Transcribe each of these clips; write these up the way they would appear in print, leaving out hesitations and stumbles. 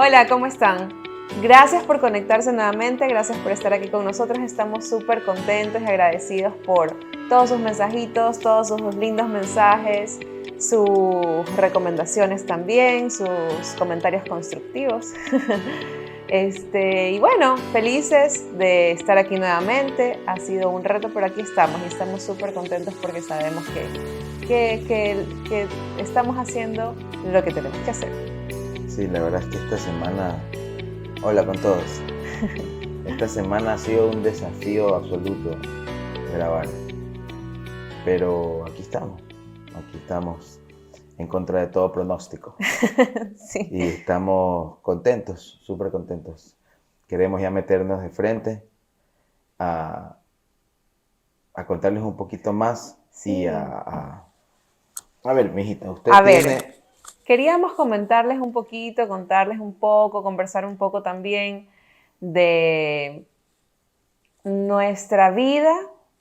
Hola, ¿cómo están? Gracias por conectarse nuevamente, gracias por estar aquí con nosotros. Estamos súper contentos y agradecidos por todos sus mensajitos, todos sus lindos mensajes, sus recomendaciones también, sus comentarios constructivos. Y bueno, felices de estar aquí nuevamente. Ha sido un reto, pero aquí estamos y estamos súper contentos porque sabemos que estamos haciendo lo que tenemos que hacer. Sí, la verdad es que esta semana, hola con todos, esta semana ha sido un desafío absoluto grabar, pero aquí estamos en contra de todo pronóstico Sí. y estamos contentos, súper contentos. Queremos ya meternos de frente a contarles un poquito más Sí. y a ver, mijita, usted A tiene... ver, queríamos comentarles un poquito, contarles un poco, conversar un poco también de nuestra vida,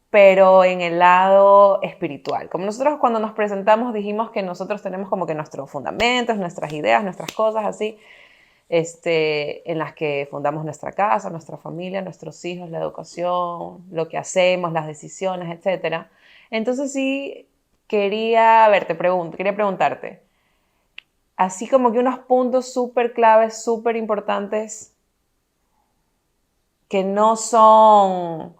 pero en el lado espiritual. Como nosotros cuando nos presentamos dijimos que nosotros tenemos como que nuestros fundamentos, nuestras ideas, nuestras cosas así, en las que fundamos nuestra casa, nuestra familia, nuestros hijos, la educación, lo que hacemos, las decisiones, etc. Entonces sí quería preguntarte, así como que unos puntos súper claves, súper importantes, que no son,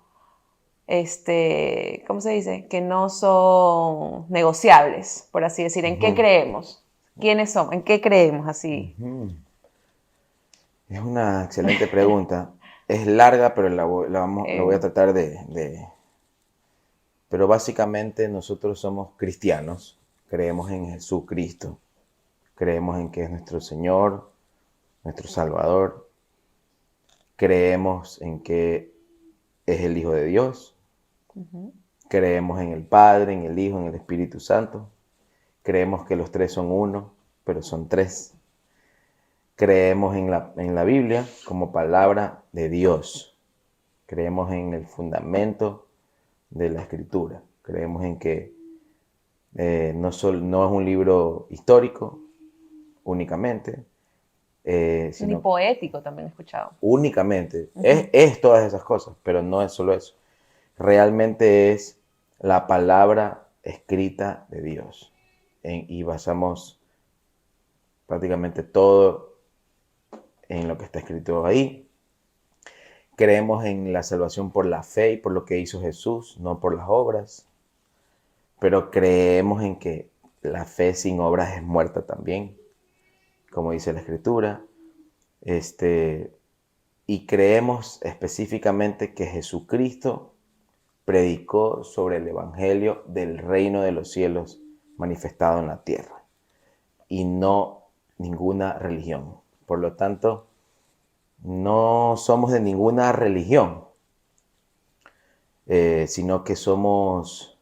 ¿cómo se dice? Que no son negociables, por así decir. ¿En qué creemos? ¿Quiénes somos? ¿En qué creemos así? Es una excelente pregunta. Es larga, pero la voy a tratar Pero básicamente nosotros somos cristianos, creemos en Jesucristo, creemos en que es nuestro Señor, nuestro Salvador, creemos en que es el Hijo de Dios, creemos en el Padre, en el Hijo, en el Espíritu Santo, creemos que los tres son uno, pero son tres. Creemos en la Biblia como palabra de Dios, creemos en el fundamento de la Escritura, creemos en que no es un libro histórico únicamente, Ni sino poético también he escuchado. únicamente. Es todas esas cosas, pero no es solo eso. Realmente es la palabra escrita de Dios. Y basamos prácticamente todo en lo que está escrito ahí. Creemos en la salvación por la fe y por lo que hizo Jesús, no por las obras. Pero creemos en que la fe sin obras es muerta también, como dice la Escritura. Y creemos específicamente que Jesucristo predicó sobre el Evangelio del reino de los cielos manifestado en la tierra y no ninguna religión. Por lo tanto, no somos de ninguna religión, sino que somos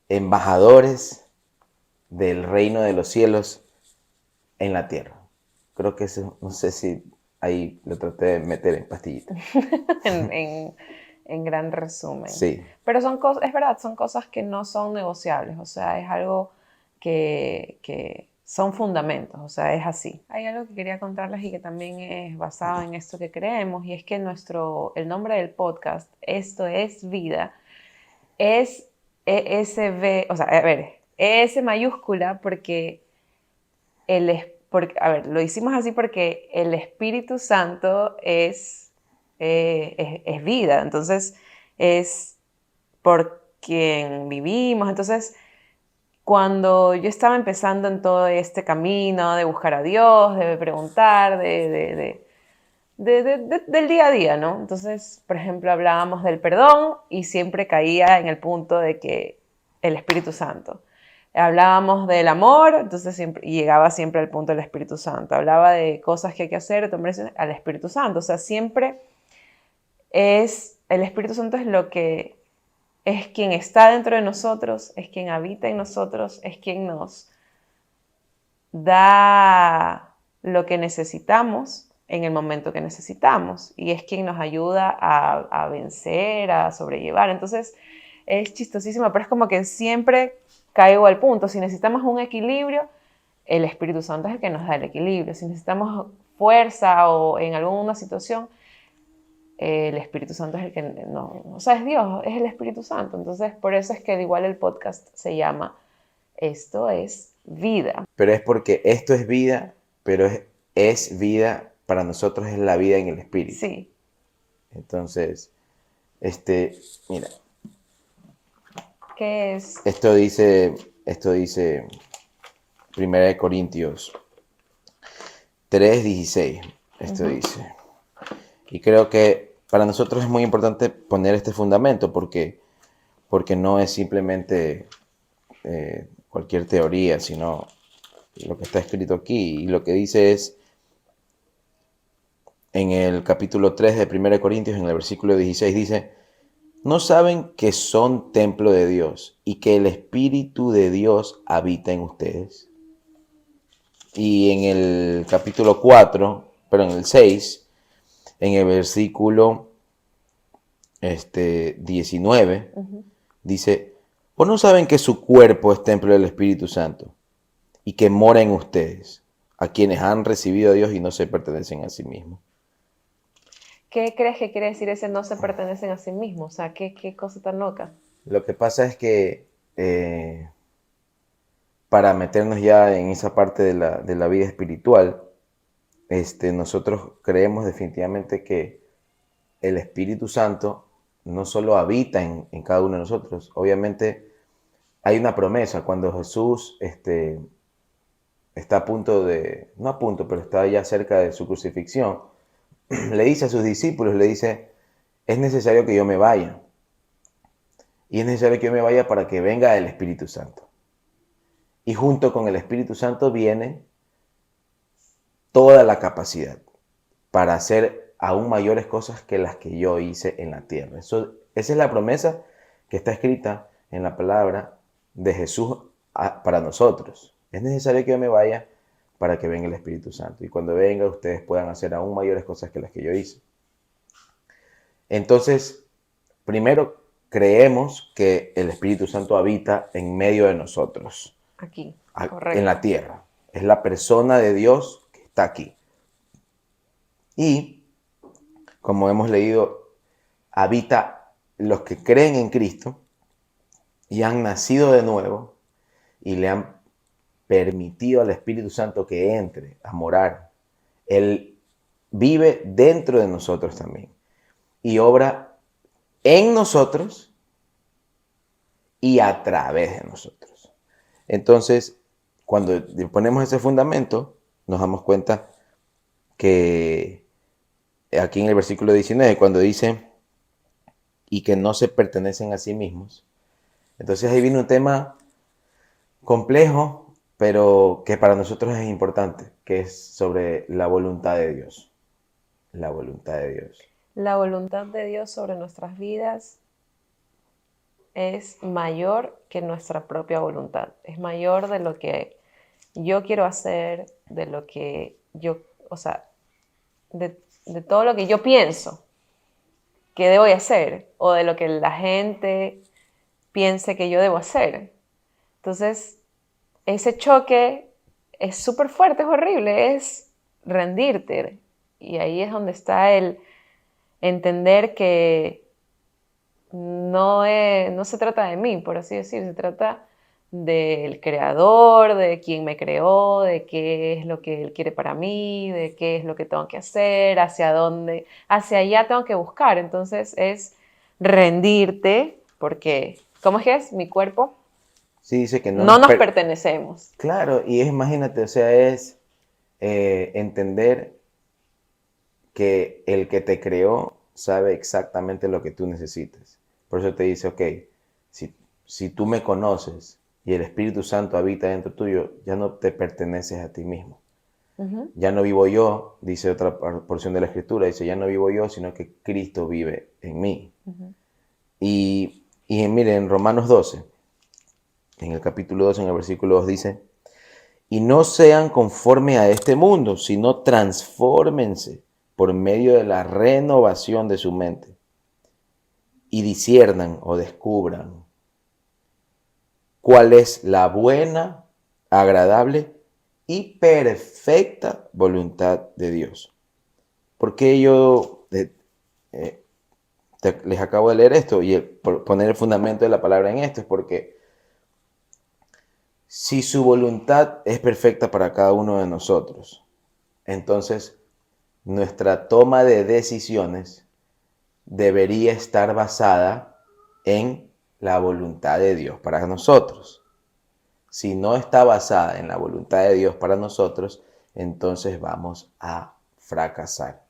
embajadores del reino de los cielos en la tierra. Creo que eso, no sé si ahí lo traté de meter en pastillita. en gran resumen. Sí. Pero son cosas, es verdad, son cosas que no son negociables, o sea, es algo que son fundamentos, o sea, es así. Hay algo que quería contarles y que también es basado en esto que creemos, y es que el nombre del podcast, Esto es Vida, es ESV, o sea, a ver, ES mayúscula porque lo hicimos así porque el Espíritu Santo es vida, entonces es por quien vivimos. Entonces, cuando yo estaba empezando en todo este camino de buscar a Dios, de preguntar, del día a día, ¿no? Entonces, por ejemplo, hablábamos del perdón y siempre caía en el punto de que el Espíritu Santo. Hablábamos del amor, entonces siempre llegaba siempre al punto del Espíritu Santo. Hablaba de cosas que hay que hacer, al Espíritu Santo. O sea, siempre el Espíritu Santo es quien está dentro de nosotros, es quien habita en nosotros, es quien nos da lo que necesitamos en el momento que necesitamos y es quien nos ayuda a vencer, a sobrellevar. Entonces es chistosísimo, pero es como que siempre caigo al punto. Si necesitamos un equilibrio, el Espíritu Santo es el que nos da el equilibrio. Si necesitamos fuerza o en alguna situación, el Espíritu Santo es el que no, o sea, es Dios, es el Espíritu Santo. Entonces, por eso es que igual el podcast se llama Esto es vida. Pero es porque esto es vida, pero es vida, para nosotros es la vida en el Espíritu. Sí. Entonces, mira, ¿Qué es? esto dice 1 Corintios 3:16. Esto dice. Y creo que para nosotros es muy importante poner este fundamento porque no es simplemente cualquier teoría, sino lo que está escrito aquí. Y lo que dice es, en el capítulo 3 de 1 Corintios, en el versículo 16, dice: ¿no saben que son templo de Dios y que el Espíritu de Dios habita en ustedes? Y en el capítulo 4, pero en el 6, en el versículo 19, dice: ¿o no saben que su cuerpo es templo del Espíritu Santo y que mora en ustedes, a quienes han recibido a Dios y no se pertenecen a sí mismos? ¿Qué crees que quiere decir ese no se pertenecen a sí mismos? O sea, ¿qué cosa tan loca? Lo que pasa es que para meternos ya en esa parte de la vida espiritual, nosotros creemos definitivamente que el Espíritu Santo no solo habita en cada uno de nosotros. Obviamente hay una promesa cuando Jesús está a punto de, no a punto, pero está ya cerca de su crucifixión, le dice a sus discípulos, le dice: es necesario que yo me vaya. Y es necesario que yo me vaya para que venga el Espíritu Santo. Y junto con el Espíritu Santo viene toda la capacidad para hacer aún mayores cosas que las que yo hice en la tierra. Esa es la promesa que está escrita en la palabra de Jesús para nosotros. Es necesario que yo me vaya para que venga el Espíritu Santo. Y cuando venga, ustedes puedan hacer aún mayores cosas que las que yo hice. Entonces, primero, creemos que el Espíritu Santo habita en medio de nosotros. Aquí, en correcto. la tierra. Es la persona de Dios que está aquí. Y, como hemos leído, habita los que creen en Cristo y han nacido de nuevo y le han permitido al Espíritu Santo que entre a morar. Él vive dentro de nosotros también y obra en nosotros y a través de nosotros. Entonces, cuando ponemos ese fundamento, nos damos cuenta que aquí en el versículo 19, cuando dice: y que no se pertenecen a sí mismos. Entonces ahí viene un tema complejo, pero que para nosotros es importante, que es sobre la voluntad de Dios. La voluntad de Dios. La voluntad de Dios sobre nuestras vidas es mayor que nuestra propia voluntad. Es mayor de lo que yo quiero hacer, de lo que yo, o sea, de todo lo que yo pienso que debo hacer o de lo que la gente piense que yo debo hacer. Entonces, ese choque es súper fuerte, es horrible, es rendirte. Y ahí es donde está el entender que no se trata de mí, por así decir, se trata del creador, de quien me creó, de qué es lo que él quiere para mí, de qué es lo que tengo que hacer, hacia dónde, hacia allá tengo que buscar. Entonces es rendirte, porque, ¿cómo es que es? Mi cuerpo. Sí, dice que No nos pertenecemos. Claro, y imagínate, o sea, es entender que el que te creó sabe exactamente lo que tú necesitas. Por eso te dice: ok, si tú me conoces y el Espíritu Santo habita dentro tuyo, ya no te perteneces a ti mismo. Ya no vivo yo, dice otra porción de la Escritura, dice: ya no vivo yo, sino que Cristo vive en mí. Y miren, en Romanos 12, en el capítulo 12, en el versículo 2 dice: y no sean conforme a este mundo, sino transfórmense por medio de la renovación de su mente y disciernan o descubran cuál es la buena, agradable y perfecta voluntad de Dios. ¿Por qué yo les acabo de leer esto y poner el fundamento de la palabra en esto? Es porque si su voluntad es perfecta para cada uno de nosotros, entonces nuestra toma de decisiones debería estar basada en la voluntad de Dios para nosotros. Si no está basada en la voluntad de Dios para nosotros, entonces vamos a fracasar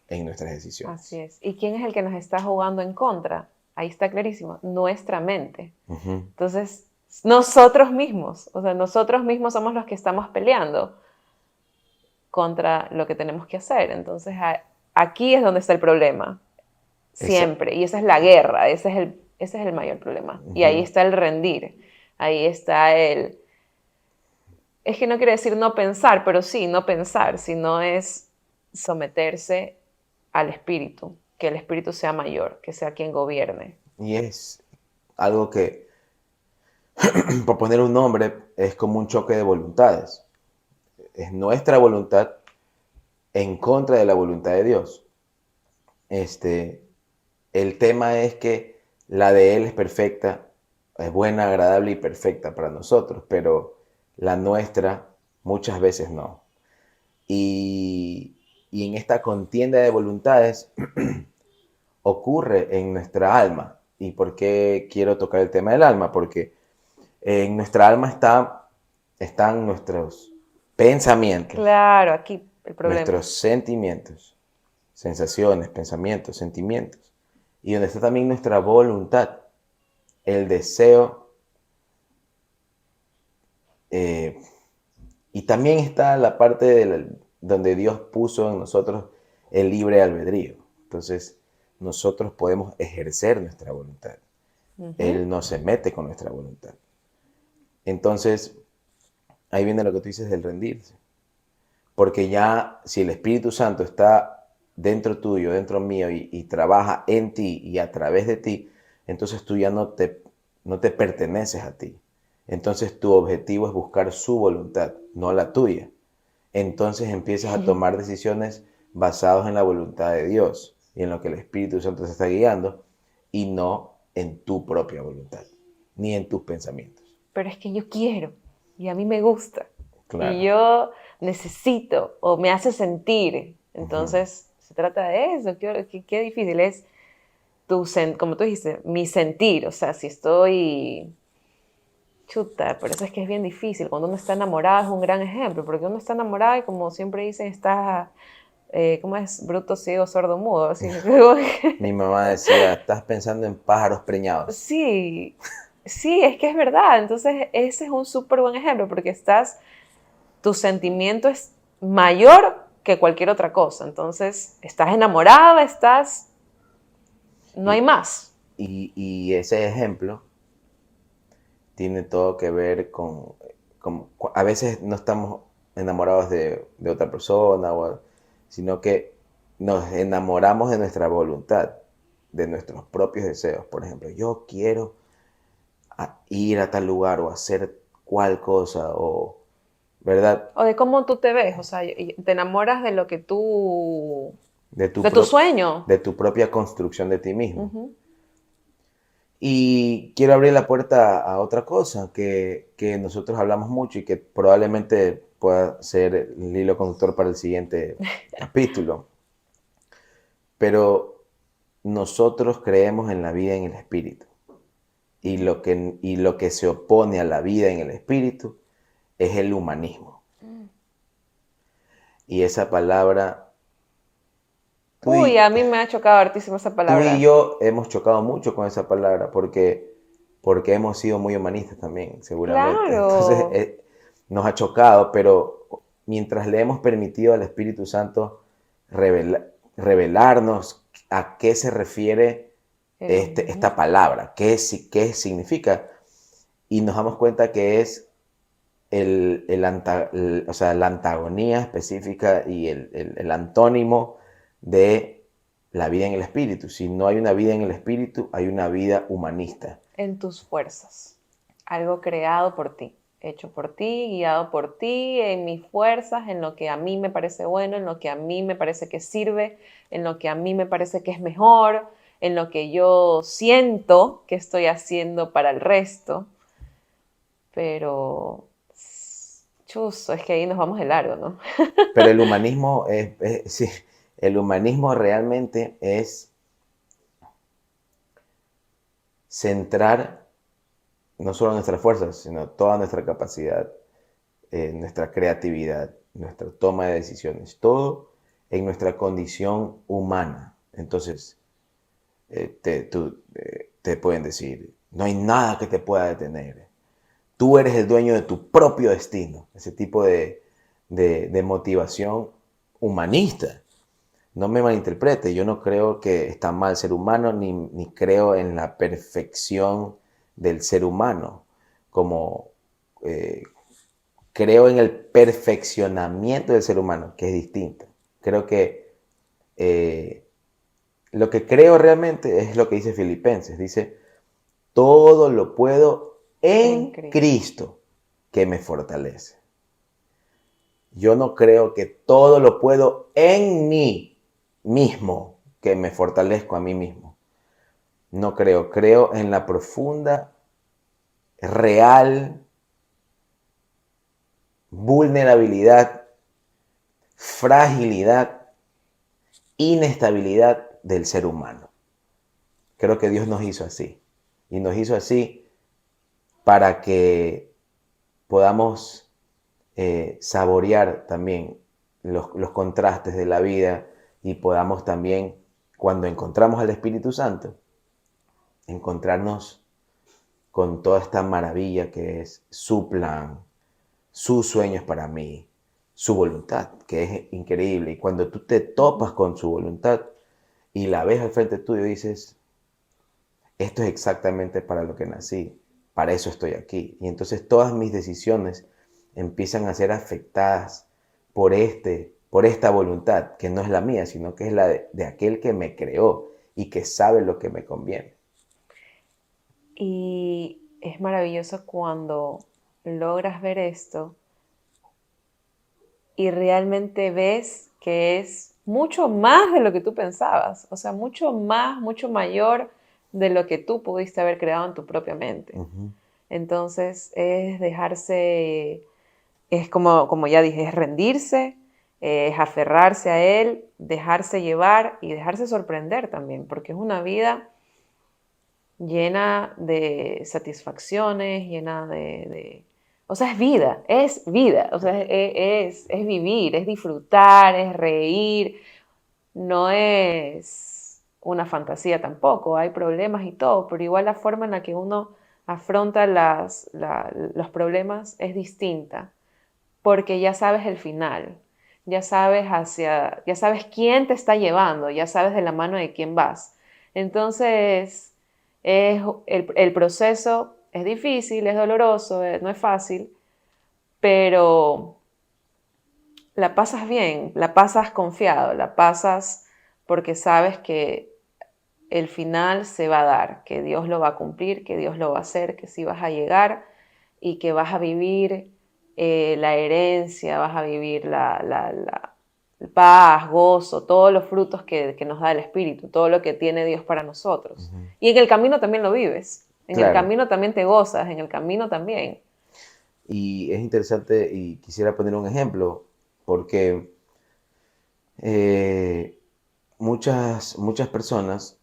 en nuestras decisiones. Así es. ¿Y quién es el que nos está jugando en contra? Ahí está clarísimo, nuestra mente. Uh-huh. Entonces, nosotros mismos, o sea, nosotros mismos somos los que estamos peleando contra lo que tenemos que hacer. Entonces, aquí es donde está el problema, siempre. Y esa es la guerra, ese es el mayor problema. Uh-huh. Y ahí está el rendir, ahí está el... Es que no quiere decir no pensar, pero sí, no pensar, sino es someterse al espíritu, que el espíritu sea mayor, que sea quien gobierne. Y es algo que, por poner un nombre, es como un choque de voluntades. Es nuestra voluntad en contra de la voluntad de Dios. El tema es que la de Él es perfecta, es buena, agradable y perfecta para nosotros, pero la nuestra muchas veces no. Y en esta contienda de voluntades ocurre en nuestra alma. ¿Y por qué quiero tocar el tema del alma? Porque en nuestra alma están nuestros pensamientos. Claro, aquí el problema. Nuestros sentimientos, sensaciones, pensamientos, sentimientos. Y donde está también nuestra voluntad, el deseo. Y también está la parte donde Dios puso en nosotros el libre albedrío. Entonces, nosotros podemos ejercer nuestra voluntad. Uh-huh. Él no se mete con nuestra voluntad. Entonces, ahí viene lo que tú dices del rendirse. Porque ya si el Espíritu Santo está dentro tuyo, dentro mío, y trabaja en ti y a través de ti, entonces tú ya no te perteneces a ti. Entonces tu objetivo es buscar su voluntad, no la tuya. Entonces empiezas a tomar decisiones basadas en la voluntad de Dios y en lo que el Espíritu Santo se está guiando, y no en tu propia voluntad, ni en tus pensamientos. Pero es que yo quiero, y a mí me gusta, claro. Y yo necesito, o me hace sentir. Entonces, uh-huh. Se trata de eso. Qué difícil es, como tú dijiste, mi sentir. O sea, si estoy... Chuta, por eso es que es bien difícil. Cuando uno está enamorado es un gran ejemplo, porque uno está enamorado y, como siempre dicen, está... ¿cómo es? Bruto, ciego, sordo, mudo. Así. Mi mamá decía, estás pensando en pájaros preñados. Sí, es que es verdad. Entonces, ese es un súper buen ejemplo, porque tu sentimiento es mayor que cualquier otra cosa. Entonces, estás enamorado, no hay más. Y ese ejemplo tiene todo que ver con a veces no estamos enamorados de otra persona, sino que nos enamoramos de nuestra voluntad, de nuestros propios deseos. Por ejemplo, yo quiero ir a tal lugar o hacer cual cosa, ¿verdad? O de cómo tú te ves, o sea, te enamoras de lo que tú... De tu sueño. De tu propia construcción de ti mismo. Uh-huh. Y quiero abrir la puerta a otra cosa que nosotros hablamos mucho y que probablemente pueda ser el hilo conductor para el siguiente capítulo. Pero nosotros creemos en la vida en el Espíritu. Y lo que se opone a la vida en el Espíritu es el humanismo. Y esa palabra... Uy, a mí me ha chocado hartísimo esa palabra. Tú y yo hemos chocado mucho con esa palabra porque hemos sido muy humanistas también, seguramente. Claro. Entonces, nos ha chocado, pero mientras le hemos permitido al Espíritu Santo revelarnos a qué se refiere esta palabra, qué significa, y nos damos cuenta que es la antagonía específica y el antónimo de la vida en el Espíritu. Si no hay una vida en el Espíritu, hay una vida humanista. En tus fuerzas. Algo creado por ti. hecho por ti, guiado por ti, en mis fuerzas, en lo que a mí me parece bueno, en lo que a mí me parece que sirve, en lo que a mí me parece que es mejor, en lo que yo siento que estoy haciendo para el resto. Pero, chuzo, es que ahí nos vamos de largo, ¿no? Pero el humanismo sí, el humanismo realmente es centrar no solo nuestras fuerzas, sino toda nuestra capacidad, nuestra creatividad, nuestra toma de decisiones, todo en nuestra condición humana. Entonces, te pueden decir, no hay nada que te pueda detener. Tú eres el dueño de tu propio destino. Ese tipo de motivación humanista. No me malinterprete, yo no creo que está mal ser humano, ni creo en la perfección del ser humano, como eh, creo en el perfeccionamiento del ser humano, que es distinto. Creo que lo que creo realmente es lo que dice Filipenses. Dice, todo lo puedo En en Cristo. Cristo que me fortalece. Yo no creo que todo lo puedo en mí mismo, que me fortalezco a mí mismo. No creo, creo en la profunda, real vulnerabilidad, fragilidad, inestabilidad del ser humano. Creo que Dios nos hizo así. Y nos hizo así para que podamos saborear también los contrastes de la vida y podamos también, cuando encontramos al Espíritu Santo, encontrarnos con toda esta maravilla que es su plan, sus sueños para mí, su voluntad, que es increíble. Y cuando tú te topas con su voluntad y la ves al frente tuyo, dices, esto es exactamente para lo que nací, para eso estoy aquí. Y entonces todas mis decisiones empiezan a ser afectadas por esta voluntad, que no es la mía, sino que es la de aquel que me creó y que sabe lo que me conviene. Y es maravilloso cuando logras ver esto y realmente ves que es mucho más de lo que tú pensabas, o sea, mucho más, mucho mayor de lo que tú pudiste haber creado en tu propia mente. Entonces es dejarse, es como ya dije, es rendirse, es aferrarse a él, dejarse llevar y dejarse sorprender también, porque es una vida llena de satisfacciones, llena o sea, es vida, o sea, es vivir, es disfrutar, es reír, no es una fantasía tampoco, hay problemas y todo, pero igual la forma en la que uno afronta los problemas es distinta, porque ya sabes el final, ya sabes quién te está llevando, ya sabes de la mano de quién vas. Entonces, el proceso es difícil, es doloroso, no es fácil, pero la pasas bien, la pasas confiado, la pasas porque sabes que el final se va a dar, que Dios lo va a cumplir, que Dios lo va a hacer, que sí vas a llegar y que vas a vivir la herencia, vas a vivir la paz, gozo, todos los frutos que nos da el Espíritu, todo lo que tiene Dios para nosotros. Y en el camino también lo vives, en el Claro, camino también te gozas, en el camino también. y es interesante y quisiera poner un ejemplo, porque eh, muchas personas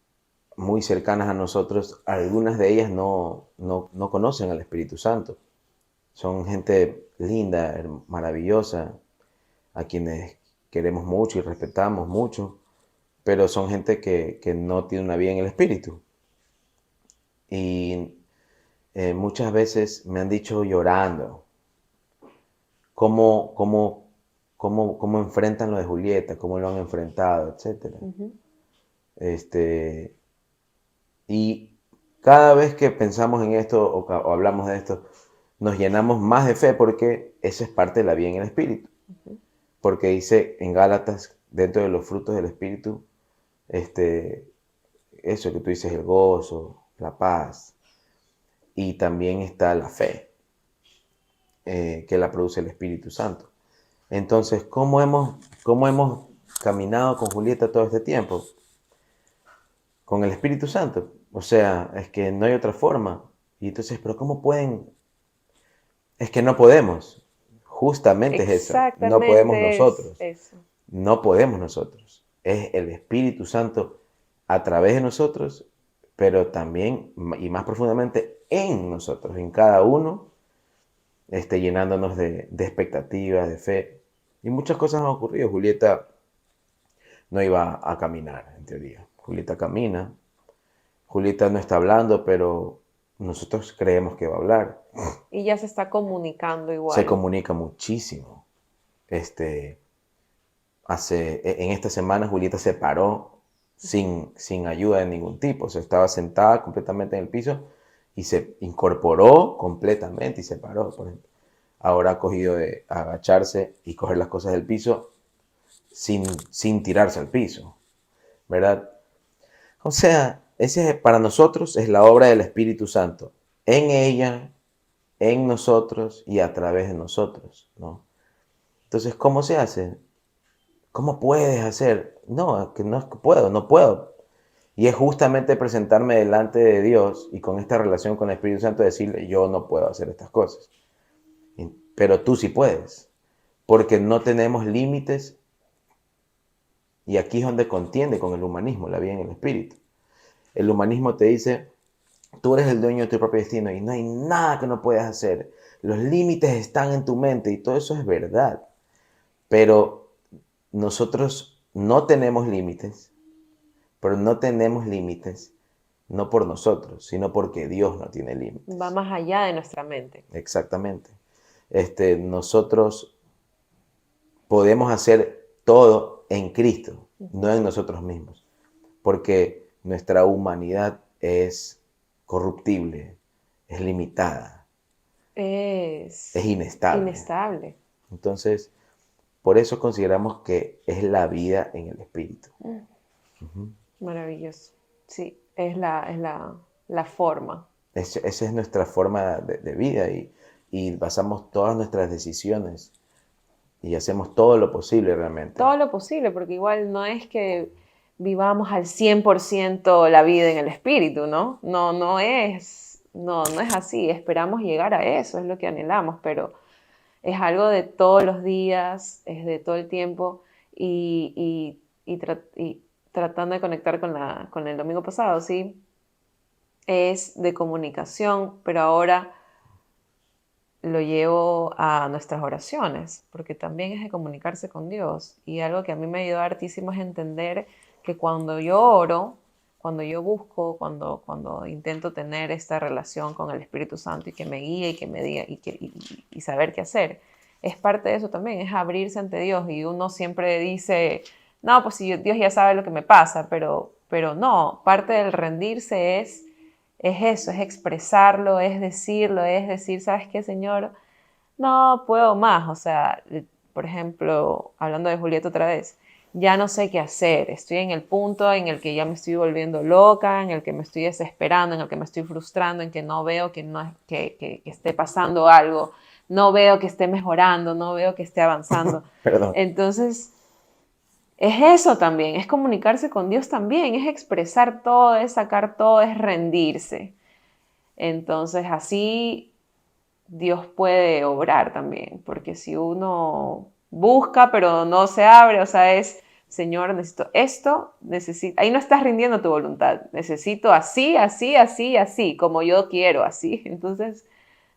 muy cercanas a nosotros, algunas de ellas no conocen al Espíritu Santo. Son gente linda, maravillosa, a quienes queremos mucho y respetamos mucho, pero son gente que no tiene una vida en el Espíritu. Y muchas veces me han dicho llorando cómo enfrentan lo de Julieta, cómo lo han enfrentado, etcétera. Este, y cada vez que pensamos en esto o hablamos de esto, nos llenamos más de fe porque eso es parte de la vida en el Espíritu. Porque dice en Gálatas, dentro de los frutos del Espíritu, eso que tú dices, el gozo, la paz, y también está la fe. que la produce el Espíritu Santo. Entonces, ¿cómo hemos caminado con Julieta todo este tiempo? Con el Espíritu Santo. O sea, es que no hay otra forma. Y entonces, ¿pero cómo pueden? Es que no podemos. Justamente es eso. No podemos Exactamente es nosotros. eso. No podemos nosotros. Es el Espíritu Santo a través de nosotros, pero también y más profundamente en nosotros, en cada uno, llenándonos de expectativas, de fe. Y muchas cosas han ocurrido. Julieta no iba a caminar, en teoría. Julieta camina. Julieta no está hablando, pero nosotros creemos que va a hablar. Y ya se está comunicando Se igual. comunica muchísimo. Este, en esta semana Julieta se paró sin ayuda de ningún tipo. O sea, estaba sentada completamente en el piso y se incorporó completamente y se paró, por ejemplo. Ahora ha cogido de agacharse y coger las cosas del piso sin tirarse al piso, ¿verdad? O sea, ese para nosotros es la obra del Espíritu Santo. En ella, en nosotros y a través de nosotros, ¿no? Entonces, ¿cómo se hace? ¿Cómo puedes hacer? No, es que no es que puedo, no puedo. Y es justamente presentarme delante de Dios y con esta relación con el Espíritu Santo decirle, yo no puedo hacer estas cosas. Pero tú sí puedes, porque no tenemos límites y aquí es donde contiende con el humanismo, la vida en el Espíritu. El humanismo te dice, tú eres el dueño de tu propio destino y no hay nada que no puedas hacer. Los límites están en tu mente y todo eso es verdad. Pero nosotros no tenemos límites, pero no tenemos límites no por nosotros, sino porque Dios no tiene Va límites. más allá de nuestra mente. Exactamente. Nosotros podemos hacer todo en Cristo, no en nosotros mismos, porque nuestra humanidad es corruptible, es limitada, es Es inestable. inestable. Entonces, por eso consideramos que es la vida en el Espíritu. Maravilloso. Sí, es la forma. Esa es nuestra forma de vida y basamos todas nuestras decisiones y hacemos todo lo posible realmente. Todo lo posible, porque igual no es que vivamos al 100% la vida en el espíritu, ¿no? No es así. Esperamos llegar a eso, es lo que anhelamos, pero es algo de todos los días, es de todo el tiempo y tratando de conectar con el domingo pasado, ¿sí? Es de comunicación, pero ahora lo llevo a nuestras oraciones, porque también es de comunicarse con Dios. Y algo que a mí me ayudó hartísimo es entender que cuando yo oro, cuando yo busco, cuando intento tener esta relación con el Espíritu Santo y que me guíe y que me diga y saber qué hacer, es parte de eso también, es abrirse ante Dios. Y uno siempre dice, no, pues si Dios ya sabe lo que me pasa, pero no, parte del rendirse es eso, es expresarlo, es decir, ¿sabes qué, Señor? No puedo más. O sea, por ejemplo, hablando de Julieta otra vez, ya no sé qué hacer. Estoy en el punto en el que ya me estoy volviendo loca, en el que me estoy desesperando, en el que me estoy frustrando, en que no veo que esté pasando algo, no veo que esté mejorando, no veo que esté avanzando. Perdón. Entonces, es eso también, es comunicarse con Dios también, es expresar todo, es sacar todo, es rendirse. Entonces así Dios puede obrar también, porque si uno busca pero no se abre, o sea, Señor, necesito esto, ahí no estás rindiendo tu voluntad, necesito así, así, así, así, como yo quiero, así. Entonces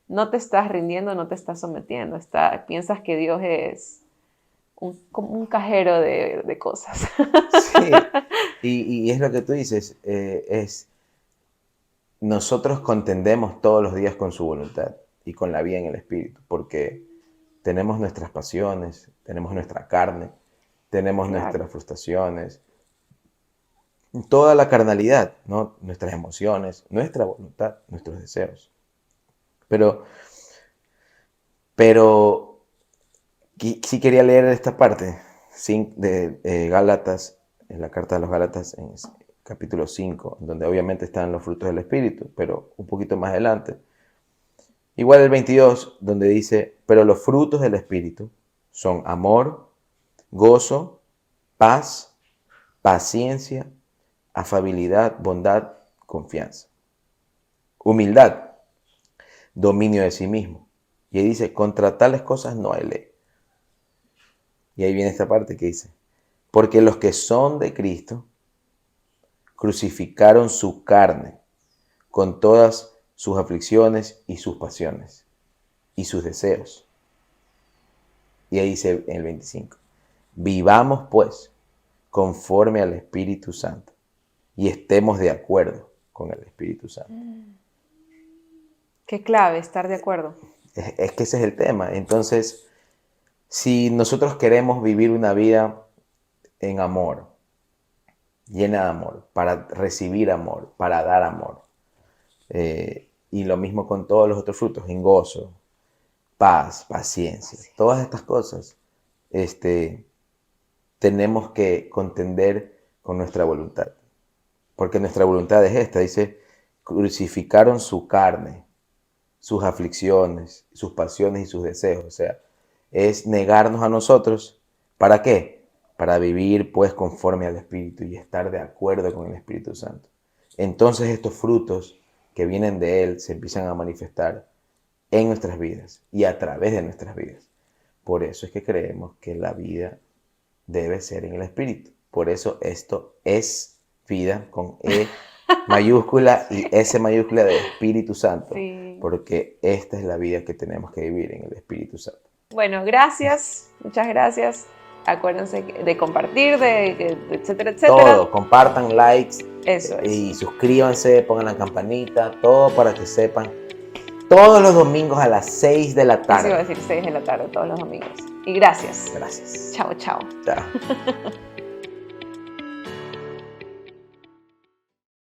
no te estás rindiendo, no te estás sometiendo, piensas que Dios es como un cajero de cosas. Sí, y es lo que tú dices, nosotros contendemos todos los días con su voluntad y con la vida en el Espíritu, porque tenemos nuestras pasiones, tenemos nuestra carne, tenemos Claro. nuestras frustraciones, toda la carnalidad, ¿no? Nuestras emociones, nuestra voluntad, nuestros deseos. Pero, pero sí quería leer esta parte de Gálatas, en la carta de los Gálatas, en capítulo 5, donde obviamente están los frutos del Espíritu, pero un poquito más adelante. Igual el 22, donde dice, pero los frutos del Espíritu son amor, gozo, paz, paciencia, afabilidad, bondad, confianza, humildad, dominio de sí mismo. Y ahí dice, contra tales cosas no hay ley. Y ahí viene esta parte que dice, porque los que son de Cristo crucificaron su carne con todas sus aflicciones y sus pasiones y sus deseos. Y ahí dice en el 25, vivamos pues conforme al Espíritu Santo y estemos de acuerdo con el Espíritu Santo. Qué clave estar de acuerdo. Es que ese es el tema. Entonces, si nosotros queremos vivir una vida en amor, llena de amor, para recibir amor, para dar amor, y lo mismo con todos los otros frutos, en gozo, paz, paciencia, todas estas cosas, tenemos que contender con nuestra voluntad. Porque nuestra voluntad es esta, dice, crucificaron su carne, sus aflicciones, sus pasiones y sus deseos. O sea, es negarnos a nosotros. ¿Para qué? Para vivir pues conforme al Espíritu y estar de acuerdo con el Espíritu Santo. Entonces estos frutos que vienen de Él se empiezan a manifestar en nuestras vidas y a través de nuestras vidas. Por eso es que creemos que la vida debe ser en el Espíritu. Por eso esto es vida con E mayúscula y S mayúscula de Espíritu Santo. Sí. Porque esta es la vida que tenemos que vivir en el Espíritu Santo. Bueno, gracias. Muchas gracias. Acuérdense de compartir, etcétera, etcétera. Todo, compartan, likes. Eso es. Y suscríbanse, pongan la campanita, todo para que sepan. Todos los domingos a las 6 de la tarde. Eso iba a decir 6 de la tarde, todos los domingos. Y gracias. Gracias. Chao, chao. Chao.